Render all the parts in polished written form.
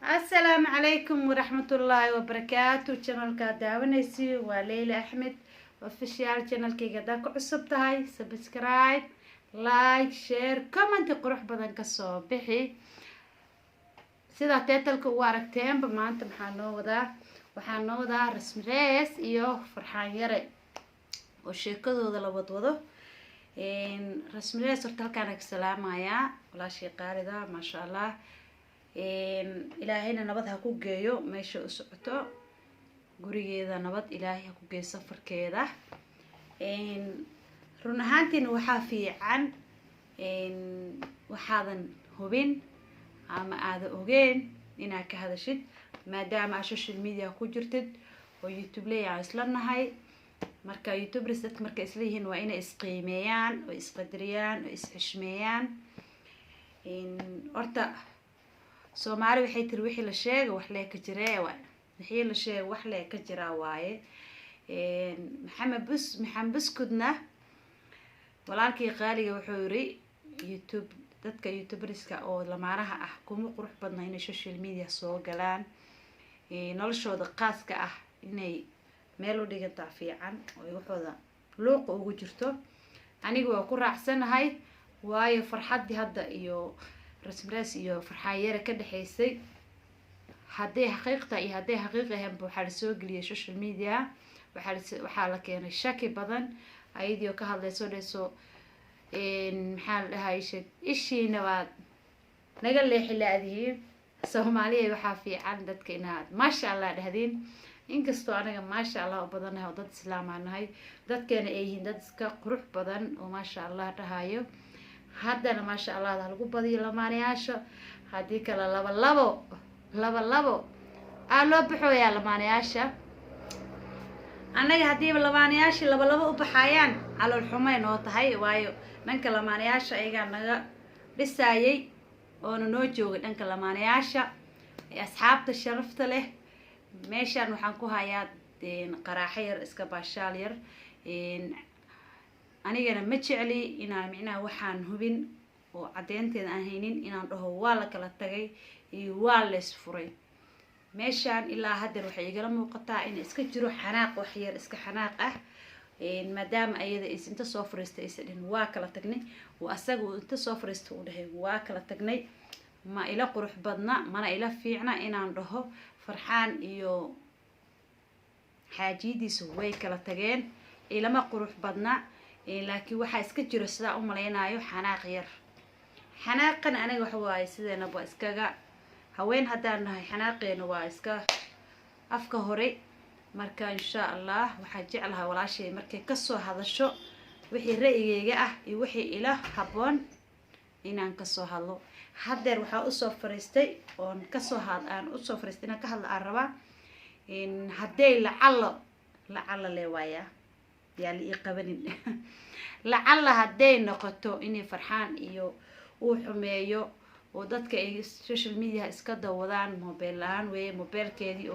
السلام عليكم ورحمة الله وبركاته. channelka daawanaysi waa Leila Axmed official channelkayga hadaa ku cusub tahay subscribe like share comment qurux badan ka soo bixi sida title-ka u aragteenba maanta waxaan noo wadaa rasmi rees iyo farxaan yare oo sheekadooda la wadwado rasmi rees horta halkaan ka salaamayaa walaashii qaalida ma sha Allah ilaahayna nabad ha ku geeyo meesha u socoto gurigeeda nabad ilaahay ha ku geeyo safarkeeda run ahaantiina waxaa fiican waxaadan hubin ama aada ogeen inaad ka hadashid maadaama social media ku jirtid oo YouTube leeyahay isla nahay marka YouTubers dadka marka isla yihiin waa inay isqiimeeyaan oo isqadariyaan oo isxishmeeyaan horta Soomaali waxay tiri wixii la sheego wax lee ka jiraa waay wixii la sheego wax lee ka jiraa waaye maxamed buskudna walaalkii qaaliga wuxuu yiri YouTube dadka YouTuberska oo lamaanaha ah kuma qurux badna inay social media soo galaan noloshooda qaaska ah inay meel u dhigantaa fiican oo waxooda luuq ugu jirto anigu waa ku raacsanahay waayo farxadii hadda iyo rasmi rees iyo farxaan yare ka dhaxaysay haddii xaqiiqta iyo haddii xaqiiq ahayn waxaa la soo geliyay social media waxaa la keenay shaki badan ayadoo ka hadlayso dheeso maxaa la dhahay ishiina waa naga leexi laadihiin Soomaaliya waxaa fiican dadka inaad maasha Allah dhahdeen inkastoo anaga maasha Allah u badanahay oo dad islaam ah nahay dadkeena ay yihiin dad iska qurux badan oo maasha Allah dhahayo haddana maasha Allah lagu badiyo lamaanayaasha haddii kala labo loo baxooyaa lamaanayaasha anaga haddii lamaanayaasha labo u baxayaan calool xumeyn oo tahay waayo dhanka lamaanayaasha ayagaa naga dhisaayay oona noo joogay dhanka lamaanayaasha asxaabta sharafta leh meeshaan waxaan ku hayaa qaraaxo yar iska baashaal yar anigana ma jecli inaan micnaha waxaan hubin oo cadeynteeda aan haynin inaan dhaho waa la kala tagay iyo waa la isfuray meeshaan ilaa hadda waxay igala muuqataa in iska jiro xanaaq wax yar iska xanaaq ah maadaama ayada is inta soo fariistay isdhin waa kala tagnay oo asaga inta soo fariistay uu dhahay waa kala tagnay ma ila qurux badna mana ila fiicna inaan dhaho farxaan iyo xaajidiisu way kala tageen ilama qurux badna laakiin waxa iska jiro sida u maleynaayo xanaaq yar xanaaqan aniga waxa waaye sideena ba iskaga haween hadaan nahay xanaaqeena waa iska afka hore marka insha Allah waxa jeclahay walaashay markay ka soo hadasho wixii ra'yigeyga ah iyo wixii ila haboon inaan ka soo hadlo hadeer waxa u soo fariistay oon ka soo fariistay inaan ka hadlo aan rabaa haday lacala leewaya yaa la ii qabanin lacala haday noqoto inay farxaan iyo uu xumeeyo oo dadka ay social media iska dawadaan mobile aan way mobilekeedii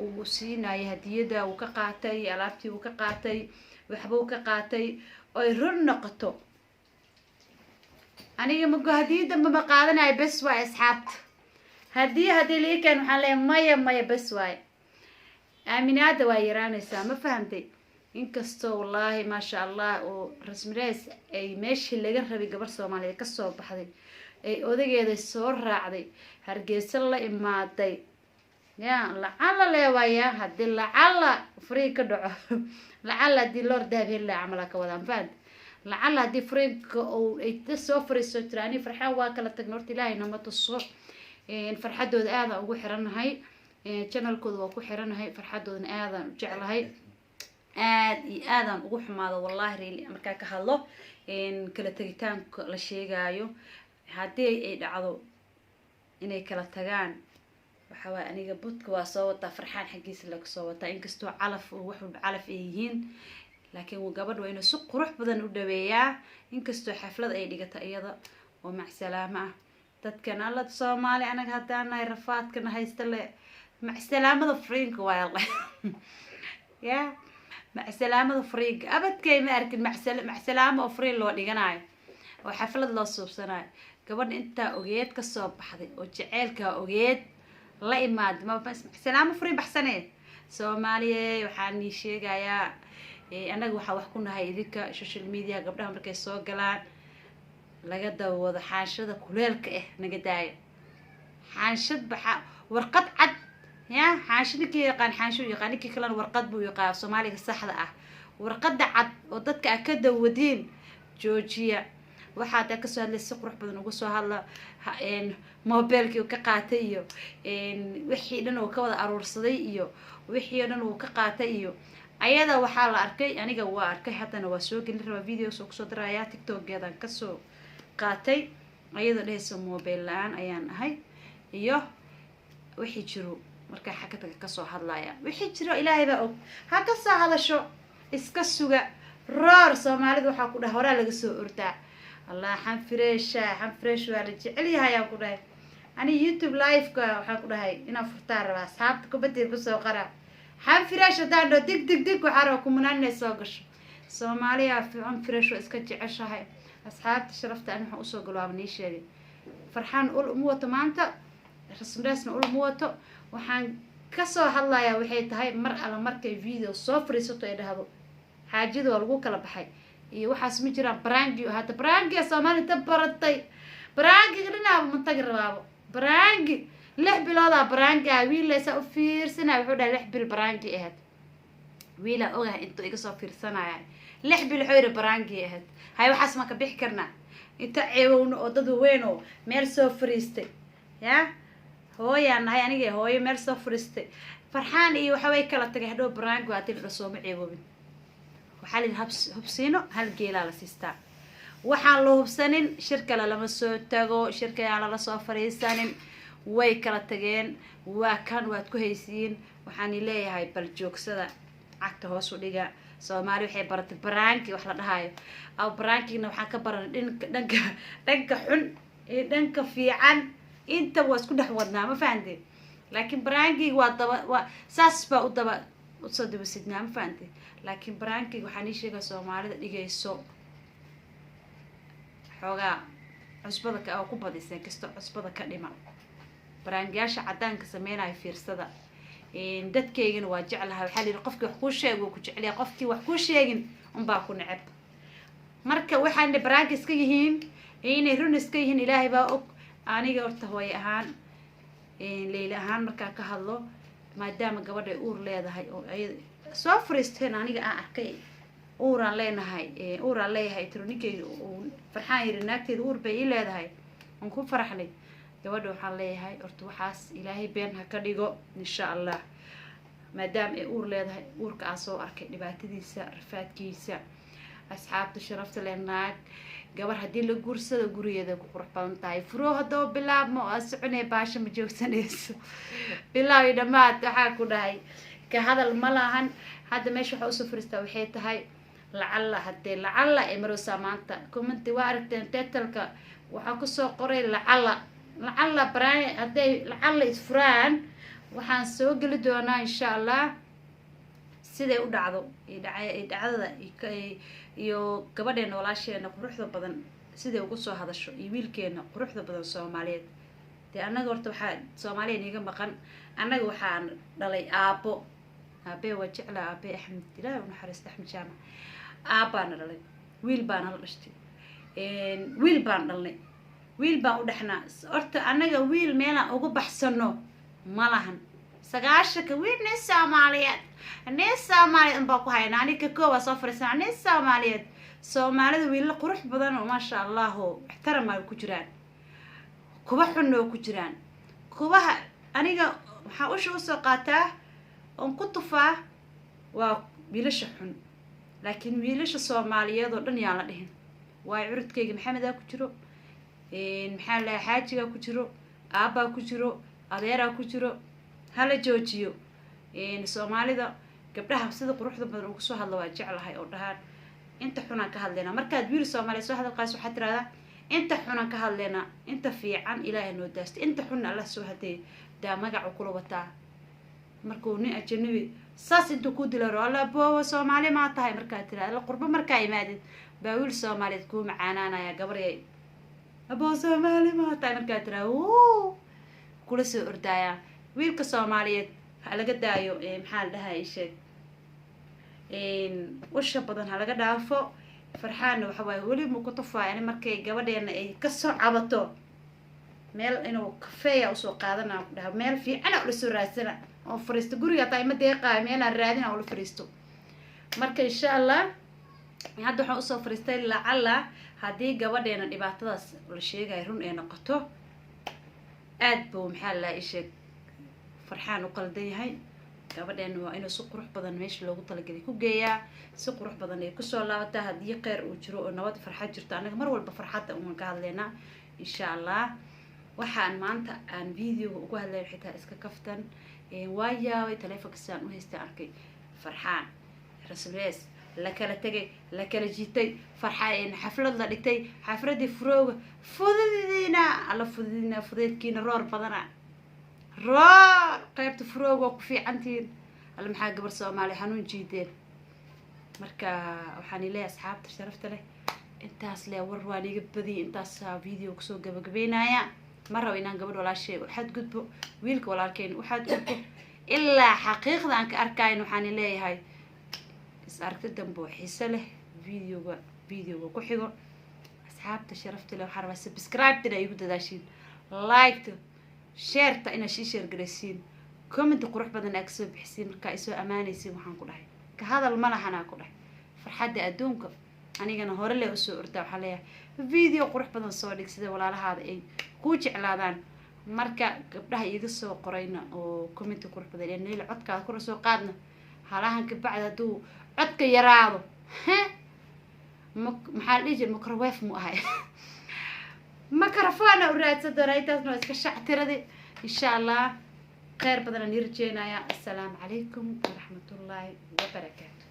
uu siinayo hadiyada uu ka qaatay alaabtii uu ka qaatay waxba uu ka qaatay oo run noqoto aniga ma hadiyada ma qaadanayo bas waa asxaabta hadii leekan waxaan leeyahay maya bas waay aaminaada waa yaraanaysaa ma fahamtay inkastoo wallahi ma sha Allah oo rasmi rees ay meeshii laga rabay gabar Soomaaliyeed ka soo baxday ay odageeda soo raacday Hargeysa la imaaday lacala leewaya hadii lacala free ka dhaco lacala hadii loo daabeen la amal ka wadaan faad lacala hadii free oo ay soo fariiso tiraani farxaan waa kala tagno horta Ilaahay nama tuso farxadooda aad ugu xiranahay channelkooda waa ku xiranahay farxadoodana aad u jeclahay aadaan ugu xumaado wallahi really marka ka hadlo kala tagitaanka la sheegayo hadii ay dhacdo inay kala tagaan waxa waa aniga budka waa soo wata farxaan xaqiisa la soo wata inkastoo calaf oo wax calaf ay yihiin laakiin uu gabadh waa inuu si qurux badan u dhaweeyaa inkastoo xaflad ay dhigata iyada oo macsalaama ah dadkan alla Soomaali anaga hadaan ay rafaadkana haysta le macsalaamada friinka waa ya macsalaamada friig abadkay ma arkin macsalaamo oo friin loo dhiganayo oo xaflad loo suubsanayo gabadh inta ogeed ka soo baxday oo jaceelka ogeed la imaad ma salaamo furin baxsanee soomaaliye waxaan nii sheegayaa annaga waxaa wax ku nahay idinka social media gabdhaha markay soo galaan laga dawado xaanshada kuleelka naga daaya xaanshad baxa warqad cad ya xaanshada ninkii yaqaan xaansho yaqaan ninkii kalena warqad buu yaqaan soomaaliga saxda ah warqada cad oo dadka ka dawadiin joojiya waxaad ka soo hadlay si qurux badan ugu soo hadla mobilkii uu ka qaatay iyo wixii dhan uu ka wada aruursaday iyo wixii dhan uu ka qaatay iyo ayada waxaa la arkay aniga waa arkay haddana waa soo gelin rabaa videos oo kusoo dirayaa tiktokeedan kasoo qaatay ayada dhehaysa mobile la-aan ayaan ahay iyo wixii jiro markaa xagga kasoo hadlaya wixii jiro ilaahay baa og ha ka soo hadasho iska suga roor soomaalida waxaa ku dhahay horaa laga soo ordaa allah xanfireesh waa la jecel yahay ayaan ku dhahay ani youtube live-ka waxaan ku dhahay inaan furtaan rabaa asxaabta kubaddeed kusoo qara xanfireesh haddaan dhao dig waxaa raba kumanaan inay soo gasho soomaaliya xanfireesh waa iska jeceshahay asxaabta sharafta ani waxaan usoo galo waaba nii sheegay farxaan ul uma wato maanta rasmreesna ul uma wato waxaan kasoo hadlayaa waxay tahay mar alla markay video soo fariisato ay dhahdo xaajada waa lagu kala baxay iyo waxaas ma jiraan brangi hada brangiga soomaali inta baratay brangiga dhinaaba mantagi rabaabo brangi 6 biloodaa brangi ah wiilaysa u fiirsanaya wuxuu dhahay 6 bil brangi ahayd wiilaa ogahay intuu iga soo fiirsanaya 6 bil wuxuu yidhi brangi ahayd hay waxaas ma ka bixi karnaa inta ceewowna oo dad weyn oo meel soo fariistay ya hooyaan nahay aniga hooyo meel soo fariistay farxaan iyo waxa way kala tagay hadhow brangi waa tii soo ma ceewoobin waxaa la hubsiino hal geelaa la siistaa waxaan la hubsanin shir kale lama soo tago shirkayaan lala soo fariisanin way kala tageen waa kan waad ku haysiin waxaan leeyahay bal joogsada cagta hoos u dhiga soomaali waxay baratay brangi wax la dhahayo aw brangina waxaan ka baranay dhanka xun iyo dhanka fiican inta waa isku dhex wadnaa ma fahanteen laakiin brangi waa saas baa usoo dabasidnaa ma fahanteen laakiin brankiga waxaa nii sheegaa soomaalida dhigayso xoogaa cusbada oo ku badiseen kastoo cusbada ka dhima brangiyaasha cadaanka sameynayo fiirsada dadkaygana waa jeclaha waxaa la yidhi qofkii wax kuu sheeg wuu ku jeclaya qofkii wax kuu sheegin unbaa ku neceb marka waxaana brangi iska yihiin inay run iska yihiin ilaahay baa og aniga horta hooye ahaan leyla ahaan markaa ka hadlo maadaama gabadha ay uur leedahay oo ayada soo fariisteen aniga aan arkay uuraan leeyahay tiro ninkeyga farxaan yiri naagteeda uur bay ii leedahay aan ku faraxnay gabadha waxaan leeyahay horta waxaas ilaahay been ha ka dhigo insha allah maadaama ay uur leedahay uurka aan soo arkay dhibaatadiisa rafaadkiisa asxaabta sharafta leh naag gabar haddii la guursado gurigeeda ku qurux badan tahay furo haddoo bilaabma oo soconaya baasha ma joogsanayso bilaaw iyo dhammaad waxaa ku dhahay ka hadal ma lahan hadda meesha waxaa usoo fariistaa waxay tahay lacalla ay maroosaa maanta commenti waa aragteen titleka waxaa kusoo qoray lacalla brand hadday lacalla isfuraan waxaan soo geli doonaa insha allah siday u dhacdo dhacdada iyo gabadheena walaasheena quruxda badan siday ugu soo hadasho iyo wiilkeena quruxda badan soomaaliyeed dee annaga horta waxaa soomaaliya niga maqan annaga waxaan dhalay aabbo aabe waa jecla aabe axmed ilaahay u naxariista axmed jaamac aabbaana dhalay wiil baana la dhashtay wiil baan dhalnay wiil baan u dhexnaa horta annaga wiil meelaan ugu baxsano ma lahan 9 wiil nin soomaaliyeed unbaa ku haynaa aniga koobaa soo fariisana nin soomaaliyeed soomaalida wiilal qurux badan oo maasha allah oo ixtiraam ay ku jiraan kuba xun oo ku jiraan kubaha aniga waxaa usha usoo qaataa oon ku tufaa waa wiilasha xun laakiin wiilasha soomaaliyeed oo dhan yaan la dhihin waa curudkayga maxamedaa ku jiro maxaa la xaajigaa ku jiro aabbaa ku jiro adeeraa ku jiro hala joojiyo soomaalida gabdhaha sida quruxda badan ugu soo hadla waa jeclahay oo dhahaan inta xunaan ka hadleynaa markaad wiil soomaaliya soo hadalkaas waxaad tiraahdaa inta xunaan ka hadleynaa inta fiican ilaahay noo daastay inta xunna allah soo hadeey daa magacu kula wataa markuu nin ajanabi saas intuu ku dilaro alla boowa soomaali maa tahay markaad tiraahda alla qurbo markaa imaadid baa wiil soomaaliyeed kuu macaanaanaya gabaryay aboo soomaali maa tahay markaad tiraahda kula soo ordaayaa wiilka Soomaaliyeed ha laga daayo maxaa la dhahaa sheeg usha badan ha laga dhaafo farxaan waxa waaye weli ma ku tufaayeen markay gabadheena ay ka soo cabato meel inuu kafeeya usoo qaadanaa ku dhaha meel fiican oo la soo raadsana oo fariisto guriga taa ima deeqaa meel aan raadina oo la fariisto marka insha Allah hadda waxaan usoo fariistay lacala haddii gabadheena dhibaatadaas la sheegay run ay noqoto aad buu maxaa la isheeg farxaan u qaldan yahay gabadheena waa inuu si qurux badan meesha loogu talagalay ku geeyaa si qurux badan ay kusoo laabataa haddii qeyr uu jiro oo nabad farxad jirto anaga mar walba farxadda uun ka hadlaynaa insha Allah waxaan maanta aan video ugu hadlay xitaa iska kaftan waayaaway taleefanka saan u haystay arkay farxaan raslees la kala tagay la kala jiitay farxaan xaflad la dhigtay xafladii furooga fududina alla fududina fudeedkiina roor badana roor qaybta furooga ku fiicantiin alla maxaa gabar Soomaali xanuun jiideen marka waxaan ilaahay asxaabta sharafta leh intaas le war waan iga badiyay intaas video kusoo gabagabeynaya marra inaan gabadh walaashay waxaad gudbo wiilka walaalkeen waxaad gudbo ilaa xaqiiqda aan ka arkayno waxaan leeyahay is aragti dambe xiiso leh videoga ku xigo asxaabta sharafta leh waxaan rabaa subscribe tina igu dadaashiin like share ta ina share gareysiin comment qurux badan aad soo bixisiin marka ay soo amaanaysiin waxaan ku dhahay ka hadal ma lahanaa ku dhahay farxadda adduunka anigana hore le usoo ordaa waxaa leeyahay video qurux badan soo dhig sida walaalahaada ay ku jeclaadaan marka gabdhaha iga soo qorayna oo comment qurux badan ee neel codkaada ku soo qaadna halahan ka bacda haduu codka yaraado maxaa dhigi microwave mu ahay ميكروفون أوراد صدريت أسمع كشعتردي إن شاء الله خير بدنا نرجعنا. السلام عليكم ورحمة الله وبركاته.